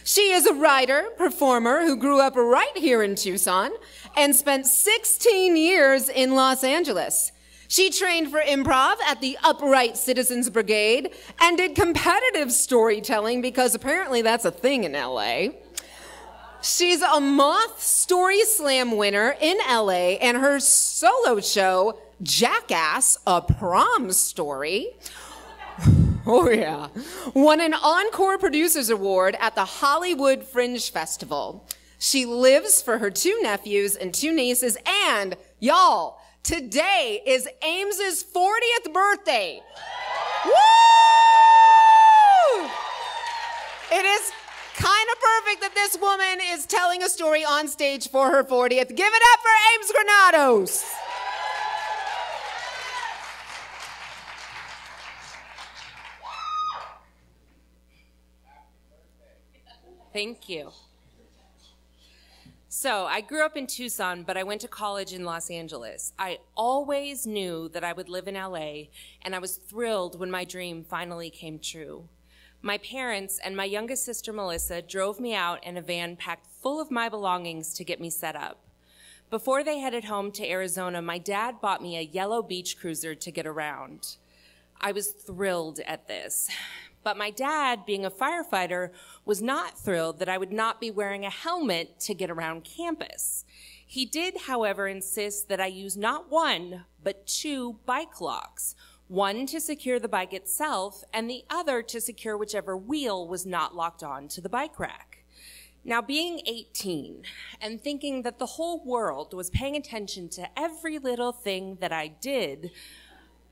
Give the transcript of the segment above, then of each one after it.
She is a writer, performer who grew up right here in Tucson and spent 16 years in Los Angeles. She trained for improv at the Upright Citizens Brigade and did competitive storytelling because apparently that's a thing in LA. She's a Moth Story Slam winner in LA, and her solo show, Jackass, A Prom Story, oh yeah, won an Encore Producers Award at the Hollywood Fringe Festival. She lives for her 2 nephews and 2 nieces, and y'all, today is Ames's 40th birthday. Woo! It is kind of perfect that this woman is telling a story on stage for her 40th. Give it up for Ames Granados. Thank you. So I grew up in Tucson, but I went to college in Los Angeles. I always knew that I would live in LA, and I was thrilled when my dream finally came true. My parents and my youngest sister, Melissa, drove me out in a van packed full of my belongings to get me set up. Before they headed home to Arizona, my dad bought me a yellow beach cruiser to get around. I was thrilled at this. But my dad, being a firefighter, was not thrilled that I would not be wearing a helmet to get around campus. He did, however, insist that I use not 1, but 2 bike locks. One to secure the bike itself, and the other to secure whichever wheel was not locked on to the bike rack. Now, being 18 and thinking that the whole world was paying attention to every little thing that I did,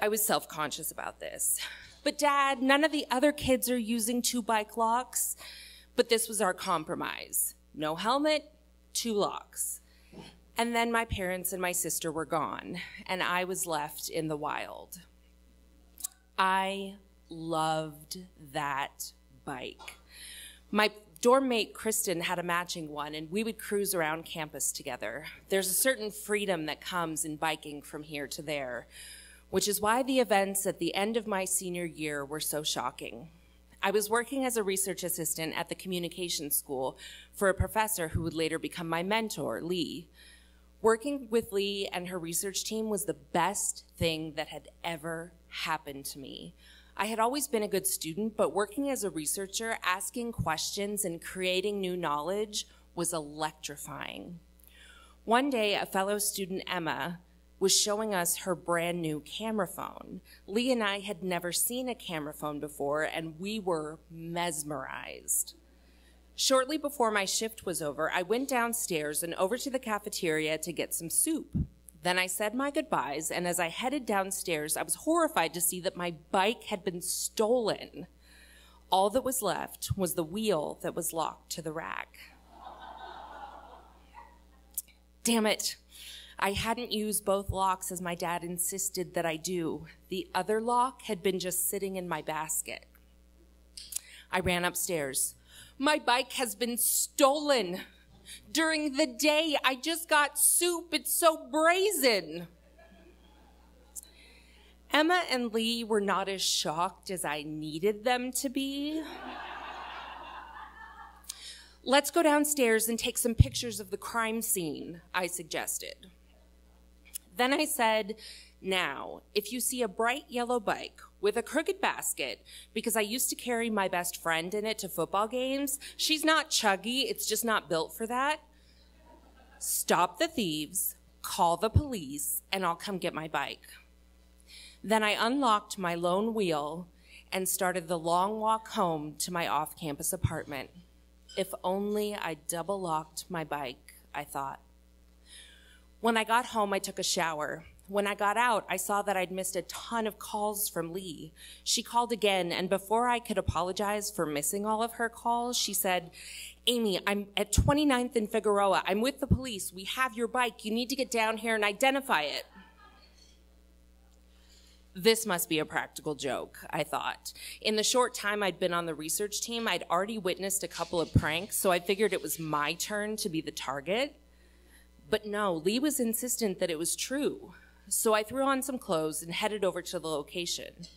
I was self-conscious about this. But Dad, none of the other kids are using 2 bike locks. But this was our compromise. No helmet, 2 locks. And then my parents and my sister were gone, and I was left in the wild. I loved that bike. My dorm mate, Kristen, had a matching one, and we would cruise around campus together. There's a certain freedom that comes in biking from here to there, which is why the events at the end of my senior year were so shocking. I was working as a research assistant at the communications school for a professor who would later become my mentor, Lee. Working with Lee and her research team was the best thing that had ever happened to me. I had always been a good student, but working as a researcher, asking questions and creating new knowledge was electrifying. One day, a fellow student, Emma, was showing us her brand new camera phone. Lee and I had never seen a camera phone before, and we were mesmerized. Shortly before my shift was over, I went downstairs and over to the cafeteria to get some soup. Then I said my goodbyes, and as I headed downstairs, I was horrified to see that my bike had been stolen. All that was left was the wheel that was locked to the rack. Damn it. I hadn't used both locks as my dad insisted that I do. The other lock had been just sitting in my basket. I ran upstairs. My bike has been stolen. During the day, I just got soup. It's so brazen. Emma and Lee were not as shocked as I needed them to be. Let's go downstairs and take some pictures of the crime scene, I suggested. Then I said, now, if you see a bright yellow bike with a crooked basket, because I used to carry my best friend in it to football games, she's not chuggy, it's just not built for that. Stop the thieves, call the police, and I'll come get my bike. Then I unlocked my lone wheel and started the long walk home to my off-campus apartment. If only I double-locked my bike, I thought. When I got home, I took a shower. When I got out, I saw that I'd missed a ton of calls from Lee. She called again, and before I could apologize for missing all of her calls, she said, Amy, I'm at 29th and Figueroa. I'm with the police. We have your bike. You need to get down here and identify it. This must be a practical joke, I thought. In the short time I'd been on the research team, I'd already witnessed a couple of pranks, so I figured it was my turn to be the target. But no, Lee was insistent that it was true. So I threw on some clothes and headed over to the location.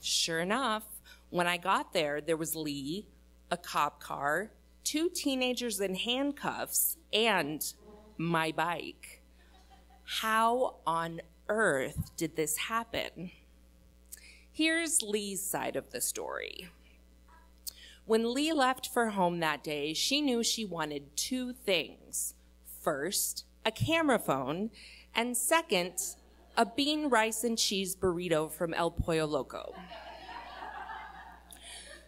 Sure enough, when I got there, there was Lee, a cop car, 2 teenagers in handcuffs, and my bike. How on earth did this happen? Here's Lee's side of the story. When Lee left for home that day, she knew she wanted 2 things. First, a camera phone, and second, a bean, rice, and cheese burrito from El Pollo Loco.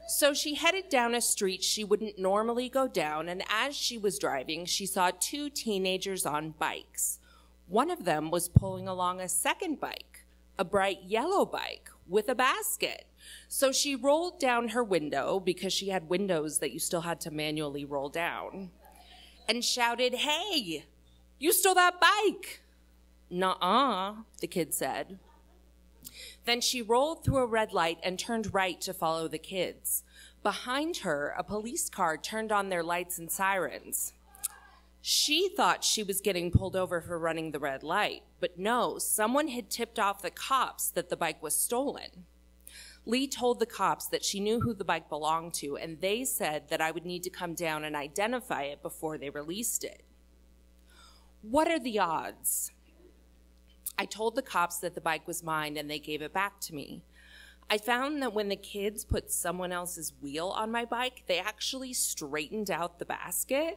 So she headed down a street she wouldn't normally go down, and as she was driving, she saw 2 teenagers on bikes. One of them was pulling along a second bike, a bright yellow bike with a basket. So she rolled down her window, because she had windows that you still had to manually roll down, and shouted, "Hey, you stole that bike." "Nuh-uh," the kid said. Then she rolled through a red light and turned right to follow the kids. Behind her, a police car turned on their lights and sirens. She thought she was getting pulled over for running the red light, but no, someone had tipped off the cops that the bike was stolen. Lee told the cops that she knew who the bike belonged to, and they said that I would need to come down and identify it before they released it. What are the odds? I told the cops that the bike was mine, and they gave it back to me. I found that when the kids put someone else's wheel on my bike, they actually straightened out the basket.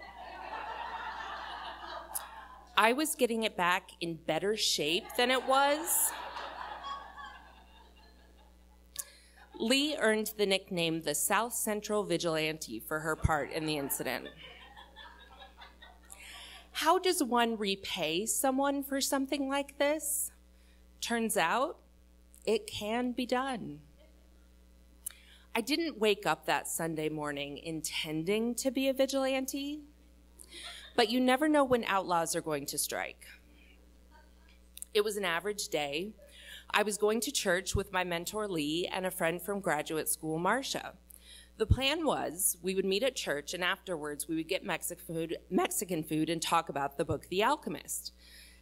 I was getting it back in better shape than it was. Lee earned the nickname the South Central Vigilante for her part in the incident. How does one repay someone for something like this? Turns out, it can be done. I didn't wake up that Sunday morning intending to be a vigilante, but you never know when outlaws are going to strike. It was an average day. I was going to church with my mentor, Lee, and a friend from graduate school, Marcia. The plan was we would meet at church, and afterwards we would get Mexican food and talk about the book, The Alchemist.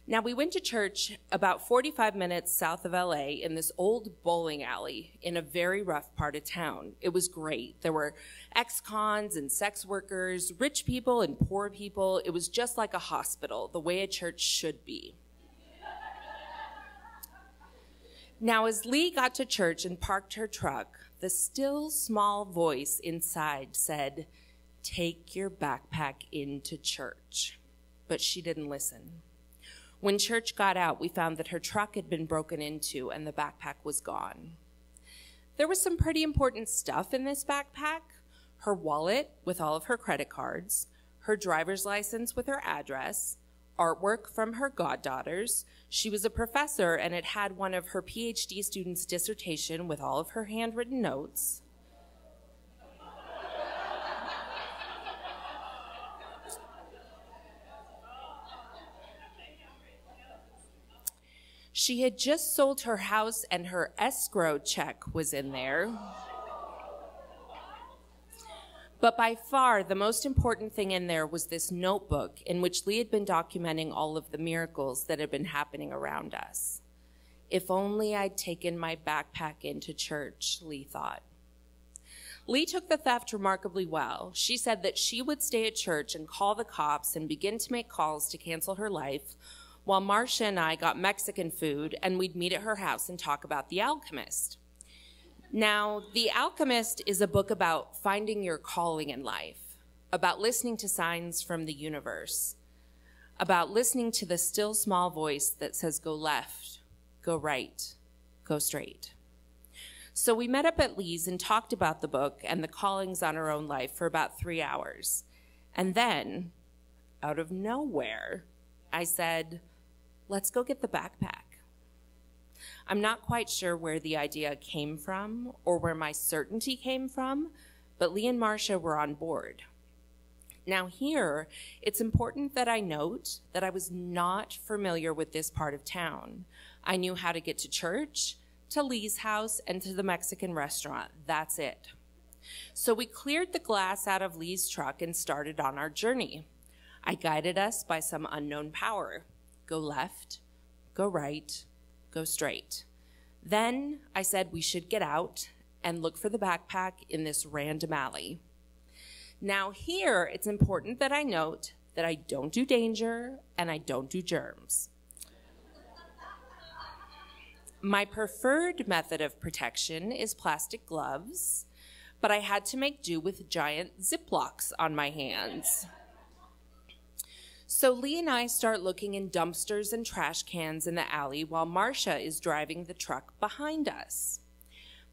Now, we went to church about 45 minutes south of LA in this old bowling alley in a very rough part of town. It was great. There were ex-cons and sex workers, rich people and poor people. It was just like a hospital, the way a church should be. Now, as Lee got to church and parked her truck, the still small voice inside said, "Take your backpack into church." But she didn't listen. When church got out, we found that her truck had been broken into and the backpack was gone. There was some pretty important stuff in this backpack: her wallet with all of her credit cards, her driver's license with her address, artwork from her goddaughters. She was a professor, and it had one of her PhD students' dissertation with all of her handwritten notes. She had just sold her house, and her escrow check was in there. But by far, the most important thing in there was this notebook in which Lee had been documenting all of the miracles that had been happening around us. If only I'd taken my backpack into church, Lee thought. Lee took the theft remarkably well. She said that she would stay at church and call the cops and begin to make calls to cancel her life, while Marcia and I got Mexican food, and we'd meet at her house and talk about The Alchemist. Now, The Alchemist is a book about finding your calling in life, about listening to signs from the universe, about listening to the still small voice that says go left, go right, go straight. So we met up at Lee's and talked about the book and the callings on our own life for about 3 hours. And then, out of nowhere, I said, "Let's go get the backpack." I'm not quite sure where the idea came from or where my certainty came from, but Lee and Marcia were on board. Now here, it's important that I note that I was not familiar with this part of town. I knew how to get to church, to Lee's house, and to the Mexican restaurant. That's it. So we cleared the glass out of Lee's truck and started on our journey. I guided us by some unknown power. Go left, go right, go straight. Then I said we should get out and look for the backpack in this random alley. Now here, it's important that I note that I don't do danger and I don't do germs. My preferred method of protection is plastic gloves, but I had to make do with giant Ziplocs on my hands. So Lee and I start looking in dumpsters and trash cans in the alley while Marcia is driving the truck behind us.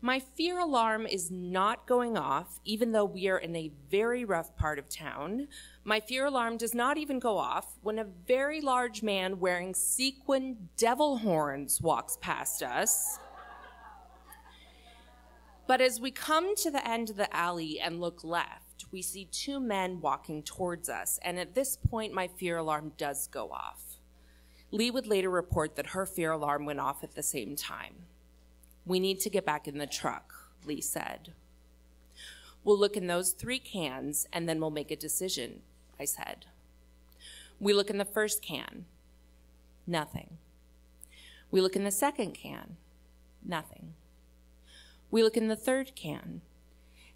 My fear alarm is not going off, even though we are in a very rough part of town. My fear alarm does not even go off when a very large man wearing sequin devil horns walks past us. But as we come to the end of the alley and look left, we see two men walking towards us, and at this point, my fear alarm does go off. Lee would later report that her fear alarm went off at the same time. "We need to get back in the truck," Lee said. "We'll look in those 3 cans, and then we'll make a decision," I said. We look in the first can. Nothing. We look in the second can. Nothing. We look in the third can,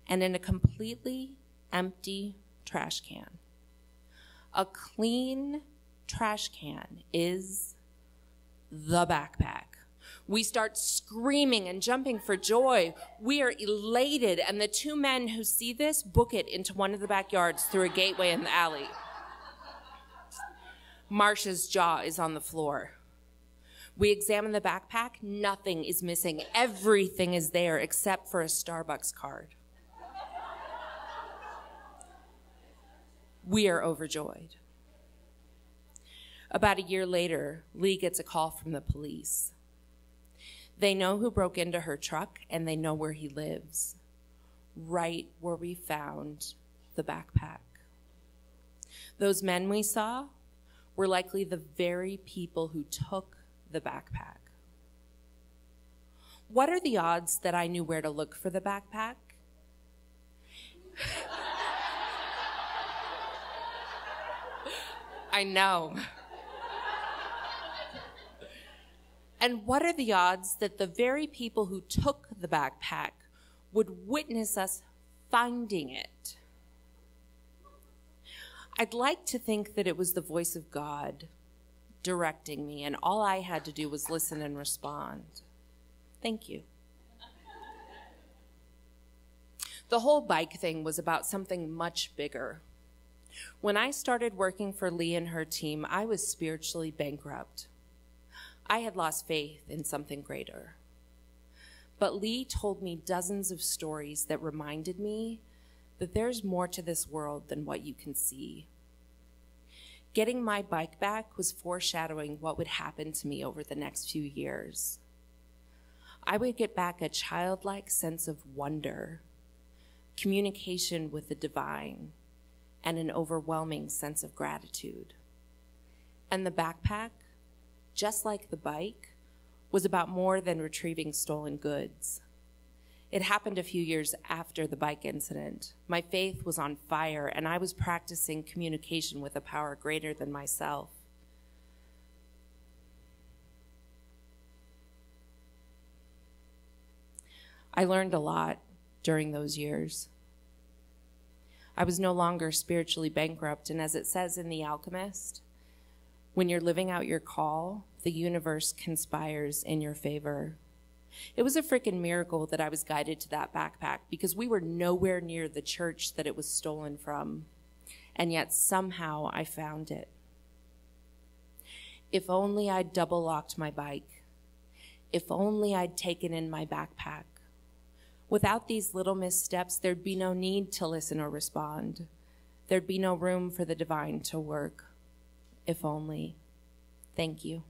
and in a completely empty trash can. A clean trash can is the backpack. We start screaming and jumping for joy. We are elated, and the 2 men who see this book it into one of the backyards through a gateway in the alley. Marcia's jaw is on the floor. We examine the backpack. Nothing is missing. Everything is there except for a Starbucks card. We are overjoyed. About a year later, Lee gets a call from the police. They know who broke into her truck, and they know where he lives, right where we found the backpack. Those men we saw were likely the very people who took the backpack. What are the odds that I knew where to look for the backpack? I know. And what are the odds that the very people who took the backpack would witness us finding it? I'd like to think that it was the voice of God directing me, and all I had to do was listen and respond. Thank you. The whole bike thing was about something much bigger. When I started working for Lee and her team, I was spiritually bankrupt. I had lost faith in something greater. But Lee told me dozens of stories that reminded me that there's more to this world than what you can see. Getting my bike back was foreshadowing what would happen to me over the next few years. I would get back a childlike sense of wonder, communication with the divine, and an overwhelming sense of gratitude. And the backpack, just like the bike, was about more than retrieving stolen goods. It happened a few years after the bike incident. My faith was on fire, and I was practicing communication with a power greater than myself. I learned a lot during those years. I was no longer spiritually bankrupt, and as it says in The Alchemist, when you're living out your call, the universe conspires in your favor. It was a freaking miracle that I was guided to that backpack, because we were nowhere near the church that it was stolen from, and yet somehow I found it. If only I'd double locked my bike. If only I'd taken in my backpack. Without these little missteps, there'd be no need to listen or respond. There'd be no room for the divine to work. If only. Thank you.